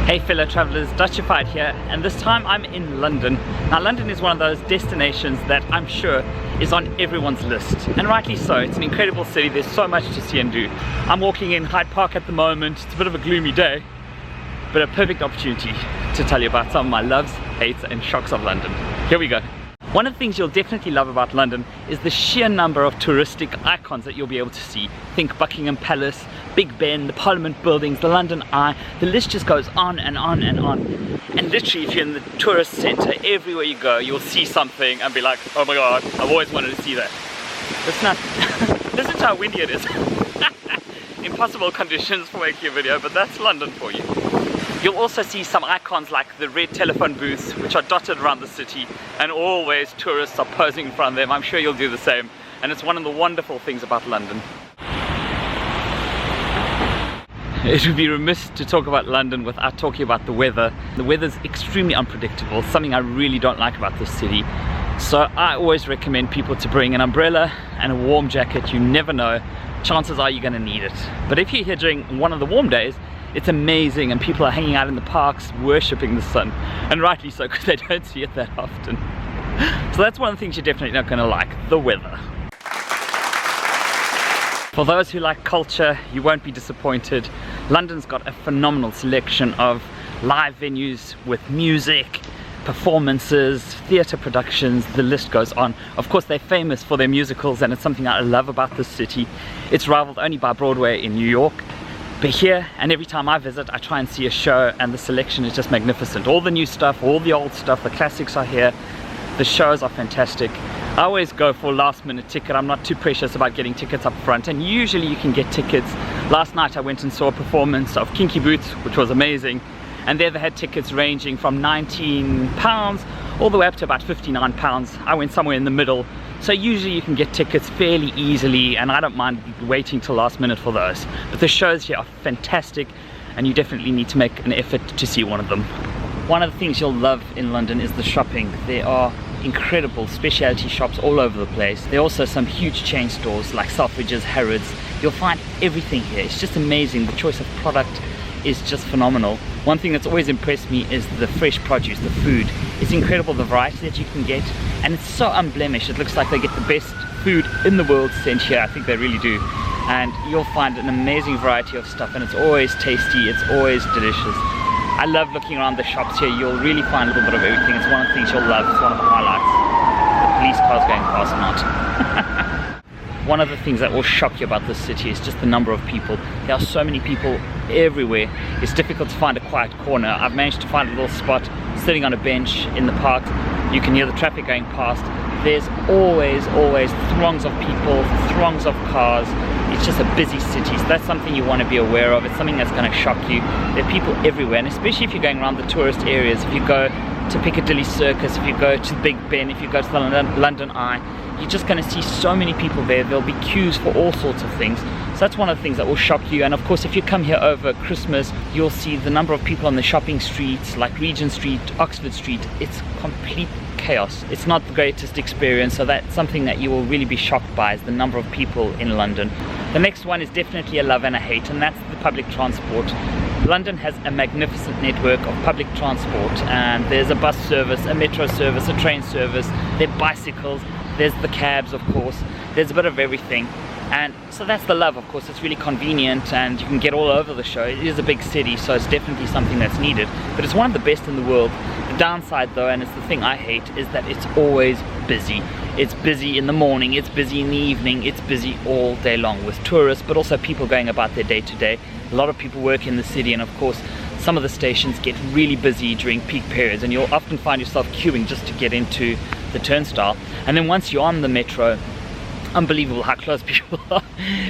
Hey fellow travellers, Dutchified here, and this time I'm in London. Now London is one of those destinations that I'm sure is on everyone's list, and rightly so. It's an incredible city, there's so much to see and do. I'm walking in Hyde Park at the moment. It's a bit of a gloomy day, but a perfect opportunity to tell you about some of my loves, hates and shocks of London. Here we go. One of the things you'll definitely love about London is the sheer number of touristic icons that you'll be able to see. Think Buckingham Palace, Big Ben, the Parliament buildings, the London Eye, the list just goes on and on and on. And literally if you're in the tourist centre, everywhere you go, you'll see something and be like, oh my god, I've always wanted to see that. Listen to how windy it is. Impossible conditions for making a video, but that's London for you. You'll also see some icons like the red telephone booths, which are dotted around the city, and always tourists are posing in front of them. I'm sure you'll do the same, and it's one of the wonderful things about London. It would be remiss to talk about London without talking about the weather. The weather's extremely unpredictable, something I really don't like about this city. So I always recommend people to bring an umbrella and a warm jacket. You never know, chances are you're going to need it. But if you're here during one of the warm days, it's amazing, and people are hanging out in the parks worshipping the sun, and rightly so, because they don't see it that often. So that's one of the things you're definitely not going to like, the weather. For those who like culture, you won't be disappointed. London's got a phenomenal selection of live venues with music, performances, theatre productions, the list goes on. Of course they're famous for their musicals, and it's something I love about this city. It's rivaled only by Broadway in New York. But here, and every time I visit, I try and see a show, and the selection is just magnificent. All the new stuff, all the old stuff, the classics are here. The shows are fantastic. I always go for last minute ticket. I'm not too precious about getting tickets up front, and usually you can get tickets. Last night I went and saw a performance of Kinky Boots, which was amazing. And there they had tickets ranging from £19 all the way up to about £59. I went somewhere in the middle. So usually you can get tickets fairly easily, and I don't mind waiting till last minute for those. But the shows here are fantastic, and you definitely need to make an effort to see one of them. One of the things you'll love in London is the shopping. There are incredible speciality shops all over the place. There are also some huge chain stores like Selfridges, Harrods. You'll find everything here. It's just amazing. The choice of product is just phenomenal. One thing that's always impressed me is the fresh produce, the food. It's incredible the variety that you can get, and it's so unblemished. It looks like they get the best food in the world sent here. I think they really do. And you'll find an amazing variety of stuff, and it's always tasty, it's always delicious. I love looking around the shops here. You'll really find a little bit of everything. It's one of the things you'll love. It's one of the highlights. The police cars going past not. One of the things that will shock you about this city is just the number of people. There are so many people everywhere. It's difficult to find a quiet corner. I've managed to find a little spot sitting on a bench in the park. You can hear the traffic going past. There's always throngs of people, throngs of cars. It's just a busy city, so that's something you want to be aware of. It's something that's going to shock you. There are people everywhere, and especially if you're going around the tourist areas. If you go to Piccadilly Circus, if you go to Big Ben, if you go to the London Eye, you're just going to see so many people there. There'll be queues for all sorts of things. So that's one of the things that will shock you. And of course, if you come here over Christmas, you'll see the number of people on the shopping streets like Regent Street, Oxford Street. It's complete chaos. It's not the greatest experience, so that's something that you will really be shocked by, is the number of people in London. The next one is definitely a love and a hate, and that's the public transport. London has a magnificent network of public transport, and there's a bus service, a metro service, a train service, there are bicycles, there's the cabs, of course, there's a bit of everything. And so that's the love, of course. It's really convenient, and you can get all over the show. It is a big city, so it's definitely something that's needed, but it's one of the best in the world. The downside though, and it's the thing I hate, is that it's always busy. It's busy in the morning, it's busy in the evening, it's busy all day long with tourists, but also people going about their day to day. A lot of people work in the city, and of course some of the stations get really busy during peak periods, and you'll often find yourself queuing just to get into the turnstile. And then once you're on the metro, unbelievable how close people are.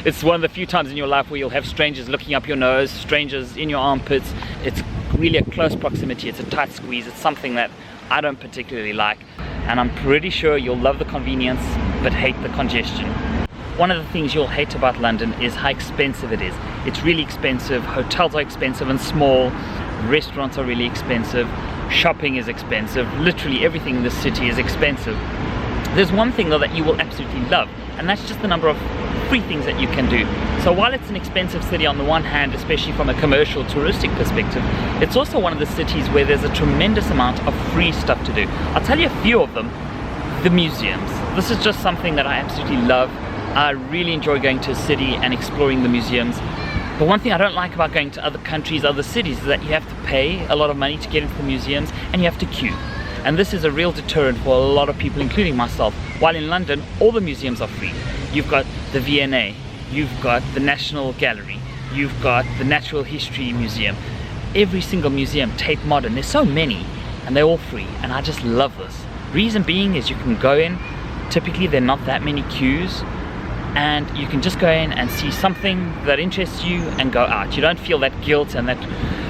It's one of the few times in your life where you'll have strangers looking up your nose, strangers in your armpits. It's really a close proximity, it's a tight squeeze. It's something that I don't particularly like, and I'm pretty sure you'll love the convenience but hate the congestion. One of the things you'll hate about London is how expensive it is. It's really expensive. Hotels are expensive and small, restaurants are really expensive, shopping is expensive, literally everything in this city is expensive. There's one thing though that you will absolutely love, and and that's just the number of free things that you can do. So while it's an expensive city on the one hand, especially from a commercial touristic perspective, it's also one of the cities where there's a tremendous amount of free stuff to do. I'll tell you a few of them. The museums. This is just something that I absolutely love. I really enjoy going to a city and exploring the museums. But one thing I don't like about going to other countries, other cities, is that you have to pay a lot of money to get into the museums and you have to queue. And this is a real deterrent for a lot of people, including myself. While in London, all the museums are free. You've got the V&A, you've got the National Gallery, you've got the Natural History Museum. Every single museum, Tate Modern, there's so many, and they're all free, and I just love this. Reason being is you can go in, typically there are not that many queues, and you can just go in and see something that interests you and go out. You don't feel that guilt and that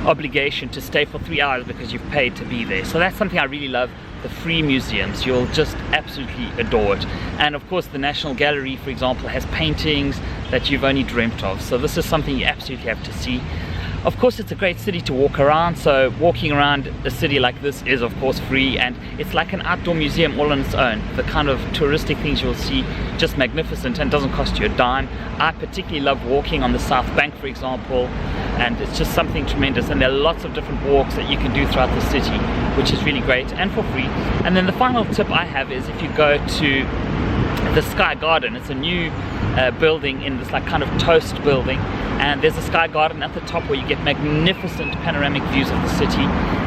obligation to stay for 3 hours because you've paid to be there. So that's something I really love, the free museums. You'll just absolutely adore it. And of course the National Gallery, for example, has paintings that you've only dreamt of. So this is something you absolutely have to see. Of course it's a great city to walk around, so walking around a city like this is of course free, and it's like an outdoor museum all on its own. The kind of touristic things you'll see, just magnificent, and doesn't cost you a dime. I particularly love walking on the South Bank, for example, and it's just something tremendous, and there are lots of different walks that you can do throughout the city, which is really great and for free. And then the final tip I have is if you go to the Sky Garden. It's a new building in this like kind of toast building, and there's a Sky Garden at the top where you get magnificent panoramic views of the city,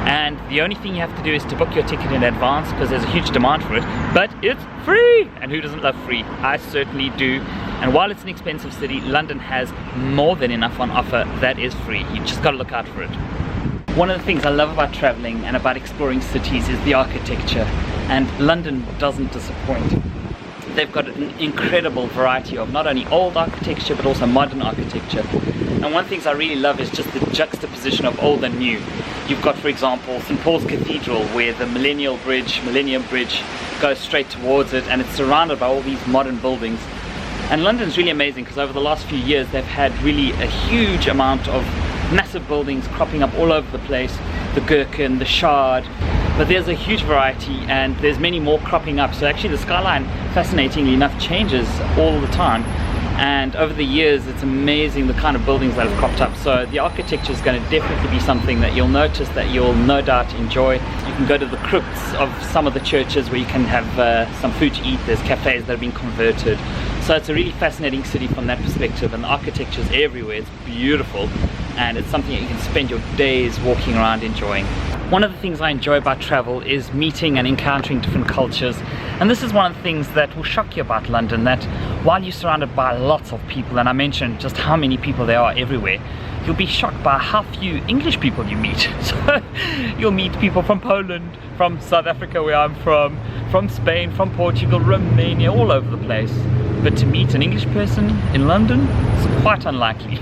and the only thing you have to do is to book your ticket in advance because there's a huge demand for it, but it's free, and who doesn't love free? I certainly do. And while it's an expensive city, London has more than enough on offer that is free. You just got to look out for it. One of the things I love about traveling and about exploring cities is the architecture, and London doesn't disappoint. They've got an incredible variety of not only old architecture but also modern architecture. And one of the things I really love is just the juxtaposition of old and new. You've got, for example, St. Paul's Cathedral, where the Millennium Bridge goes straight towards it, and it's surrounded by all these modern buildings. And London's really amazing because over the last few years they've had really a huge amount of massive buildings cropping up all over the place, the Gherkin, the Shard, but there's a huge variety and there's many more cropping up. So actually the skyline, fascinatingly enough, changes all the time, and over the years it's amazing the kind of buildings that have cropped up. So the architecture is going to definitely be something that you'll notice, that you'll no doubt enjoy. You can go to the crypts of some of the churches where you can have some food to eat. There's cafes that have been converted. So it's a really fascinating city from that perspective, and the architecture is everywhere. It's beautiful, and it's something that you can spend your days walking around enjoying. One of the things I enjoy about travel is meeting and encountering different cultures, and this is one of the things that will shock you about London, that while you're surrounded by lots of people, and I mentioned just how many people there are everywhere, you'll be shocked by how few English people you meet. So you'll meet people from Poland, from South Africa where I'm from Spain, from Portugal, Romania, all over the place. But to meet an English person in London, it's quite unlikely.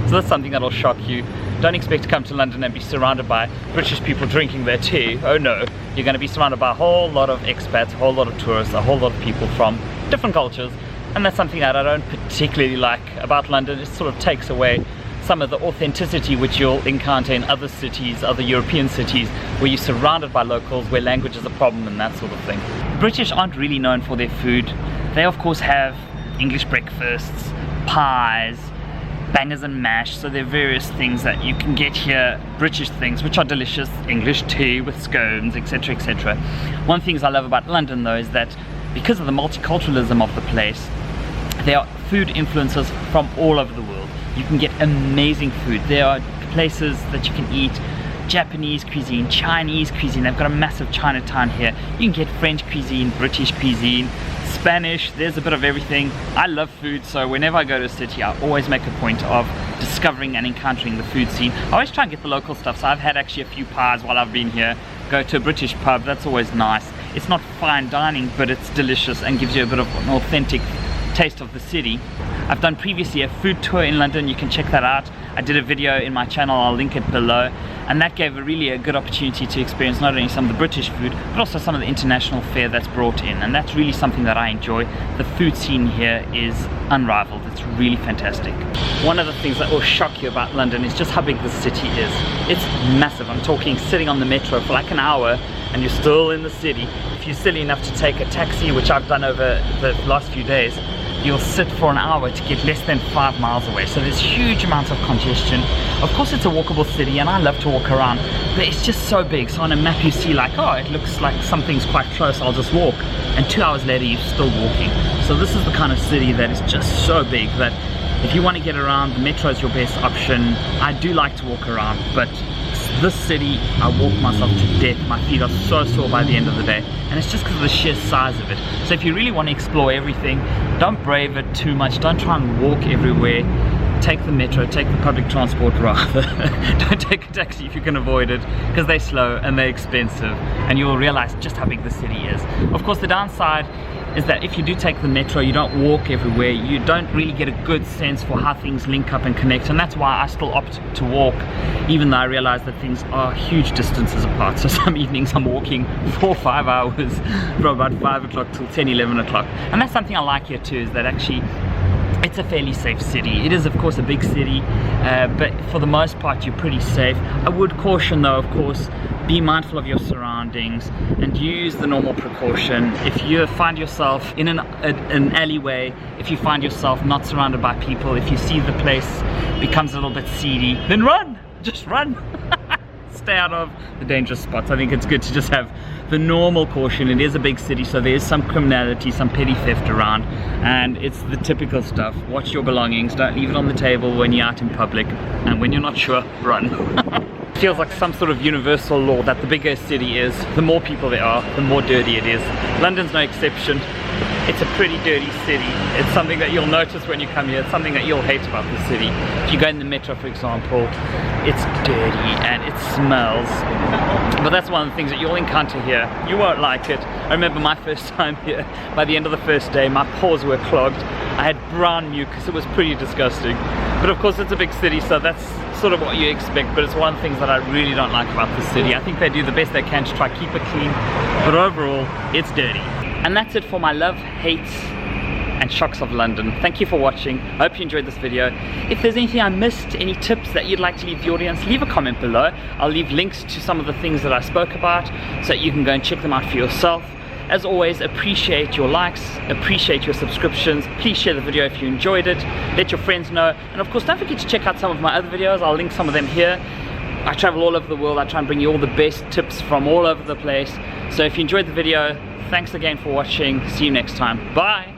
So that's something that'll shock you. Don't expect to come to London and be surrounded by British people drinking their tea. Oh no, you're going to be surrounded by a whole lot of expats, a whole lot of tourists, a whole lot of people from different cultures. And that's something that I don't particularly like about London. It sort of takes away some of the authenticity which you'll encounter in other cities, other European cities, where you're surrounded by locals, where language is a problem and that sort of thing. The British aren't really known for their food. They of course have English breakfasts, pies, bangers and mash, so there are various things that you can get here, British things which are delicious, English tea with scones, etc, etc. One of the things I love about London though is that because of the multiculturalism of the place, there are food influences from all over the world. You can get amazing food. There are places that you can eat Japanese cuisine, Chinese cuisine. They've got a massive Chinatown here. You can get French cuisine, British cuisine, Spanish. There's a bit of everything. I love food, so whenever I go to a city I always make a point of discovering and encountering the food scene. I always try and get the local stuff, so I've had actually a few pies while I've been here. Go to a British pub, that's always nice. It's not fine dining, but it's delicious and gives you a bit of an authentic taste of the city. I've done previously a food tour in London, you can check that out. I did a video in my channel, I'll link it below, and that gave really a good opportunity to experience not only some of the British food but also some of the international fare that's brought in, and that's really something that I enjoy. The food scene here is unrivaled, it's really fantastic. One of the things that will shock you about London is just how big the city is. It's massive. I'm talking sitting on the metro for like an hour and you're still in the city. If you're silly enough to take a taxi, which I've done over the last few days, you'll sit for an hour to get less than 5 miles away. So there's huge amounts of congestion. Of course it's a walkable city and I love to walk around, but it's just so big. So on a map you see like, oh, it looks like something's quite close, I'll just walk. And 2 hours later you're still walking. So this is the kind of city that is just so big that if you want to get around, the metro is your best option. I do like to walk around, but this city, I walk myself to death. My feet are so sore by the end of the day, and it's just because of the sheer size of it. So if you really want to explore everything, don't brave it too much. Don't try and walk everywhere. Take the metro, take the public transport rather. Don't take a taxi if you can avoid it, because they're slow and they're expensive, and you will realize just how big the city is. Of course, the downside is that if you do take the metro, you don't walk everywhere. You don't really get a good sense for how things link up and connect, and that's why I still opt to walk, even though I realize that things are huge distances apart. So some evenings I'm walking 4 or 5 hours from about 5 o'clock till 10, 11 o'clock. And that's something I like here too, is that actually it's a fairly safe city. It is of course a big city, but for the most part you're pretty safe. I would caution though, of course, be mindful of your surroundings and use the normal precaution. If you find yourself in an alleyway, if you find yourself not surrounded by people, if you see the place becomes a little bit seedy, then run! Just run! Stay out of the dangerous spots. I think it's good to just have the normal caution. It is a big city, so there is some criminality, some petty theft around, and it's the typical stuff. Watch your belongings, don't leave it on the table when you're out in public, and when you're not sure, run. It feels like some sort of universal law that the bigger a city is, the more people there are, the more dirty it is. London's no exception. It's a pretty dirty city. It's something that you'll notice when you come here. It's something that you'll hate about the city. If you go in the metro, for example, it's dirty and it smells. But that's one of the things that you'll encounter here. You won't like it. I remember my first time here. By the end of the first day, my pores were clogged. I had brown mucus. It was pretty disgusting. But of course, it's a big city, so that's sort of what you expect. But it's one of the things that I really don't like about the city. I think they do the best they can to try to keep it clean, but overall, it's dirty. And that's it for my love, hates, and shocks of London. Thank you for watching. I hope you enjoyed this video. If there's anything I missed, any tips that you'd like to leave the audience, leave a comment below. I'll leave links to some of the things that I spoke about so that you can go and check them out for yourself. As always, appreciate your likes, appreciate your subscriptions. Please share the video if you enjoyed it. Let your friends know. And of course, don't forget to check out some of my other videos. I'll link some of them here. I travel all over the world. I try and bring you all the best tips from all over the place. So if you enjoyed the video, thanks again for watching. See you next time. Bye.